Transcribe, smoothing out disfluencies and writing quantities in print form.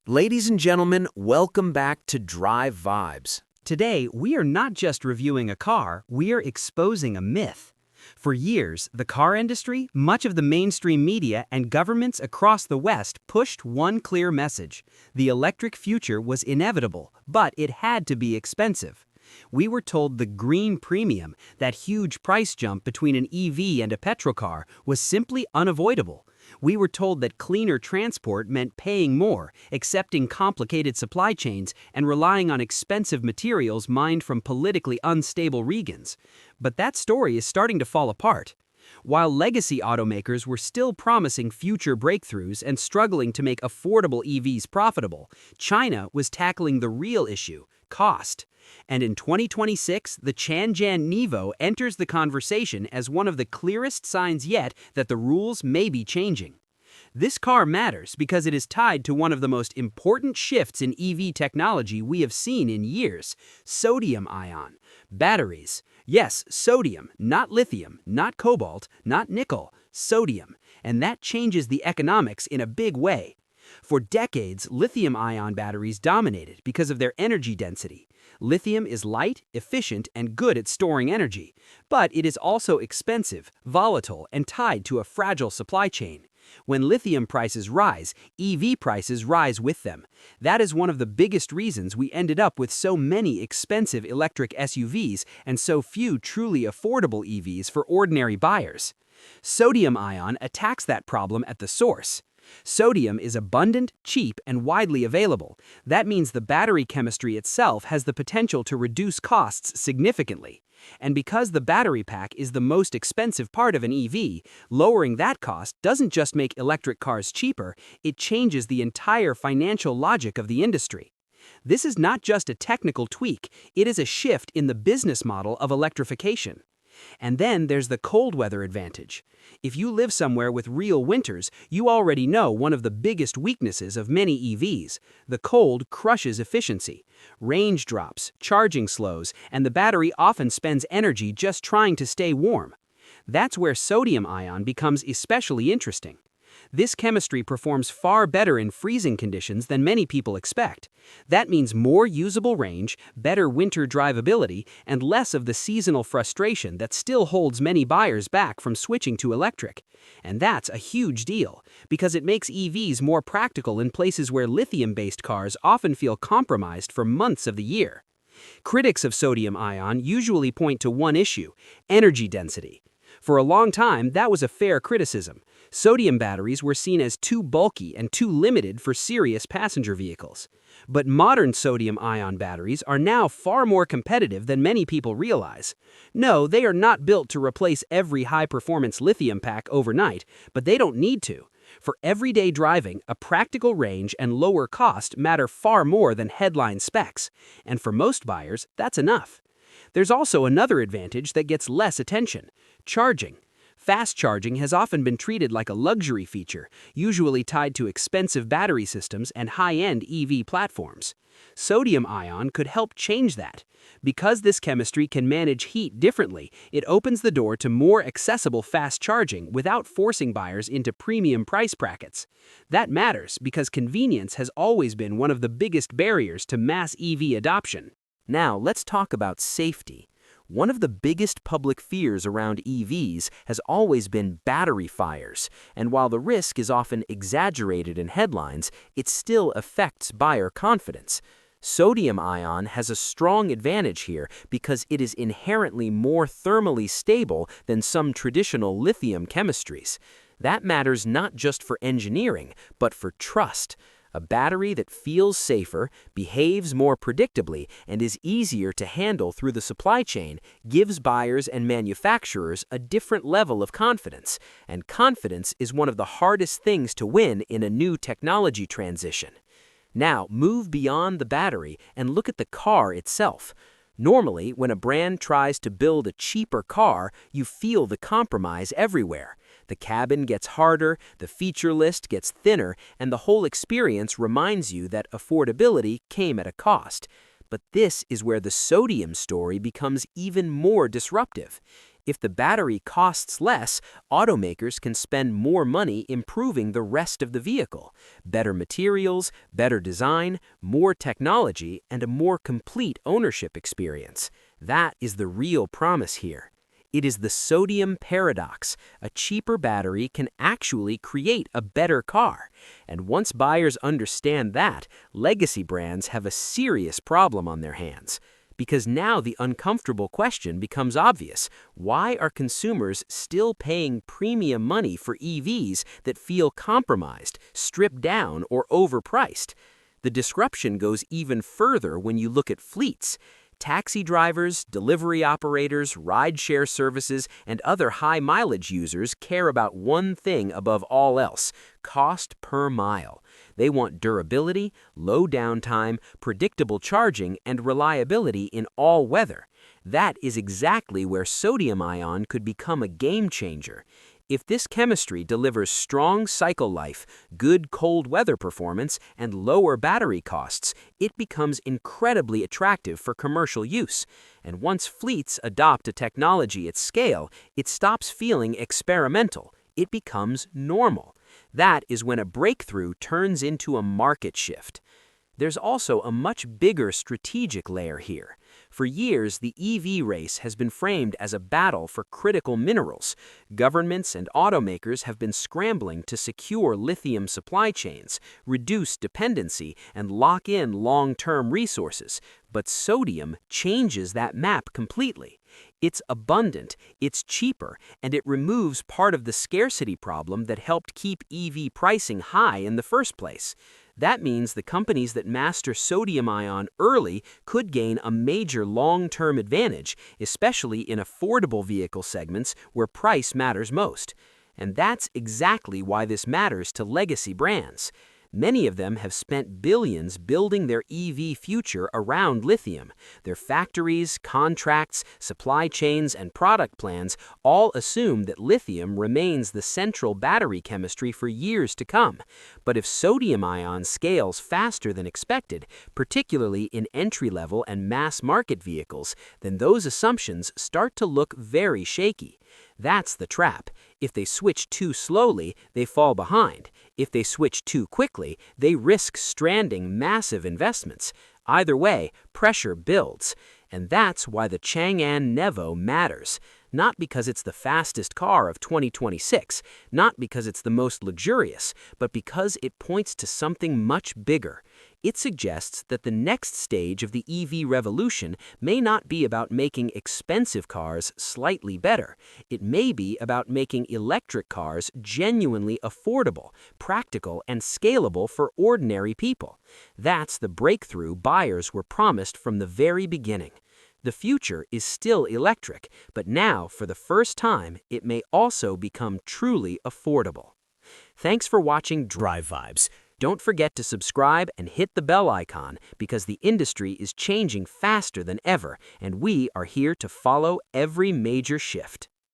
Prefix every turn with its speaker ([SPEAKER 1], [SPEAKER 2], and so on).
[SPEAKER 1] Ladies and gentlemen, welcome back to Drive Vibes.
[SPEAKER 2] Today, we are not just reviewing a car, we are exposing a myth. For years, the car industry, much of the mainstream media, and governments across the West pushed one clear message. The electric future was inevitable, but it had to be expensive. We were told the green premium, that huge price jump between an EV and a petrol car, was simply unavoidable. We were told that cleaner transport meant paying more, accepting complicated supply chains, and relying on expensive materials mined from politically unstable regions. But that story is starting to fall apart. While legacy automakers were still promising future breakthroughs and struggling to make affordable EVs profitable, China was tackling the real issue: cost. And in 2026, the Tianjian Nivo enters the conversation as one of the clearest signs yet that the rules may be changing. This car matters because it is tied to one of the most important shifts in EV technology we have seen in years: sodium-ion batteries. Yes, sodium, not lithium, not cobalt, not nickel, sodium. And that changes the economics in a big way. For decades, lithium-ion batteries dominated because of their energy density. Lithium is light, efficient, and good at storing energy, but it is also expensive, volatile, and tied to a fragile supply chain. When lithium prices rise, EV prices rise with them. That is one of the biggest reasons we ended up with so many expensive electric SUVs and so few truly affordable EVs for ordinary buyers. Sodium-ion attacks that problem at the source. Sodium is abundant, cheap, and widely available. That means the battery chemistry itself has the potential to reduce costs significantly. And because the battery pack is the most expensive part of an EV, lowering that cost doesn't just make electric cars cheaper, it changes the entire financial logic of the industry. This is not just a technical tweak, it is a shift in the business model of electrification. And then there's the cold weather advantage. If you live somewhere with real winters, you already know one of the biggest weaknesses of many EVs. The cold crushes efficiency. Range drops, charging slows, and the battery often spends energy just trying to stay warm. That's where sodium-ion becomes especially interesting. This chemistry performs far better in freezing conditions than many people expect. That means more usable range, better winter drivability, and less of the seasonal frustration that still holds many buyers back from switching to electric. And that's a huge deal, because it makes EVs more practical in places where lithium-based cars often feel compromised for months of the year. Critics of sodium-ion usually point to one issue: energy density. For a long time, that was a fair criticism. Sodium batteries were seen as too bulky and too limited for serious passenger vehicles. But modern sodium-ion batteries are now far more competitive than many people realize. No, they are not built to replace every high-performance lithium pack overnight, but they don't need to. For everyday driving, a practical range and lower cost matter far more than headline specs. And for most buyers, that's enough. There's also another advantage that gets less attention: charging. Fast charging has often been treated like a luxury feature, usually tied to expensive battery systems and high-end EV platforms. Sodium-ion could help change that. Because this chemistry can manage heat differently, it opens the door to more accessible fast charging without forcing buyers into premium price brackets. That matters because convenience has always been one of the biggest barriers to mass EV adoption.
[SPEAKER 1] Now, let's talk about safety. One of the biggest public fears around EVs has always been battery fires, and while the risk is often exaggerated in headlines, it still affects buyer confidence. Sodium-ion has a strong advantage here because it is inherently more thermally stable than some traditional lithium chemistries. That matters not just for engineering, but for trust. A battery that feels safer, behaves more predictably, and is easier to handle through the supply chain gives buyers and manufacturers a different level of confidence. And confidence is one of the hardest things to win in a new technology transition. Now, move beyond the battery and look at the car itself. Normally, when a brand tries to build a cheaper car, you feel the compromise everywhere. The cabin gets harder, the feature list gets thinner, and the whole experience reminds you that affordability came at a cost. But this is where the sodium story becomes even more disruptive. If the battery costs less, automakers can spend more money improving the rest of the vehicle. Better materials, better design, more technology, and a more complete ownership experience. That is the real promise here. It is the sodium paradox. A cheaper battery can actually create a better car. And once buyers understand that, legacy brands have a serious problem on their hands. Because now the uncomfortable question becomes obvious. Why are consumers still paying premium money for EVs that feel compromised, stripped down, or overpriced? The disruption goes even further when you look at fleets. Taxi drivers, delivery operators, rideshare services, and other high-mileage users care about one thing above all else: cost per mile. They want durability, low downtime, predictable charging, and reliability in all weather. That is exactly where sodium-ion could become a game-changer. If this chemistry delivers strong cycle life, good cold weather performance, and lower battery costs, it becomes incredibly attractive for commercial use. And once fleets adopt a technology at scale, it stops feeling experimental. It becomes normal. That is when a breakthrough turns into a market shift. There's also a much bigger strategic layer here. For years, the EV race has been framed as a battle for critical minerals. Governments and automakers have been scrambling to secure lithium supply chains, reduce dependency, and lock in long-term resources. But sodium changes that map completely. It's abundant, it's cheaper, and it removes part of the scarcity problem that helped keep EV pricing high in the first place. That means the companies that master sodium-ion early could gain a major long-term advantage, especially in affordable vehicle segments where price matters most. And that's exactly why this matters to legacy brands. Many of them have spent billions building their EV future around lithium. Their factories, contracts, supply chains, and product plans all assume that lithium remains the central battery chemistry for years to come. But if sodium-ion scales faster than expected, particularly in entry-level and mass-market vehicles, then those assumptions start to look very shaky. That's the trap. If they switch too slowly, they fall behind. If they switch too quickly, they risk stranding massive investments. Either way, pressure builds. And that's why the Chang'an Nevo matters. Not because it's the fastest car of 2026, not because it's the most luxurious, but because it points to something much bigger. It suggests that the next stage of the EV revolution may not be about making expensive cars slightly better. It may be about making electric cars genuinely affordable, practical, and scalable for ordinary people. That's the breakthrough buyers were promised from the very beginning. The future is still electric, but now, for the first time, it may also become truly affordable. Thanks for watching Drive Vibes. Don't forget to subscribe and hit the bell icon because the industry is changing faster than ever, and we are here to follow every major shift.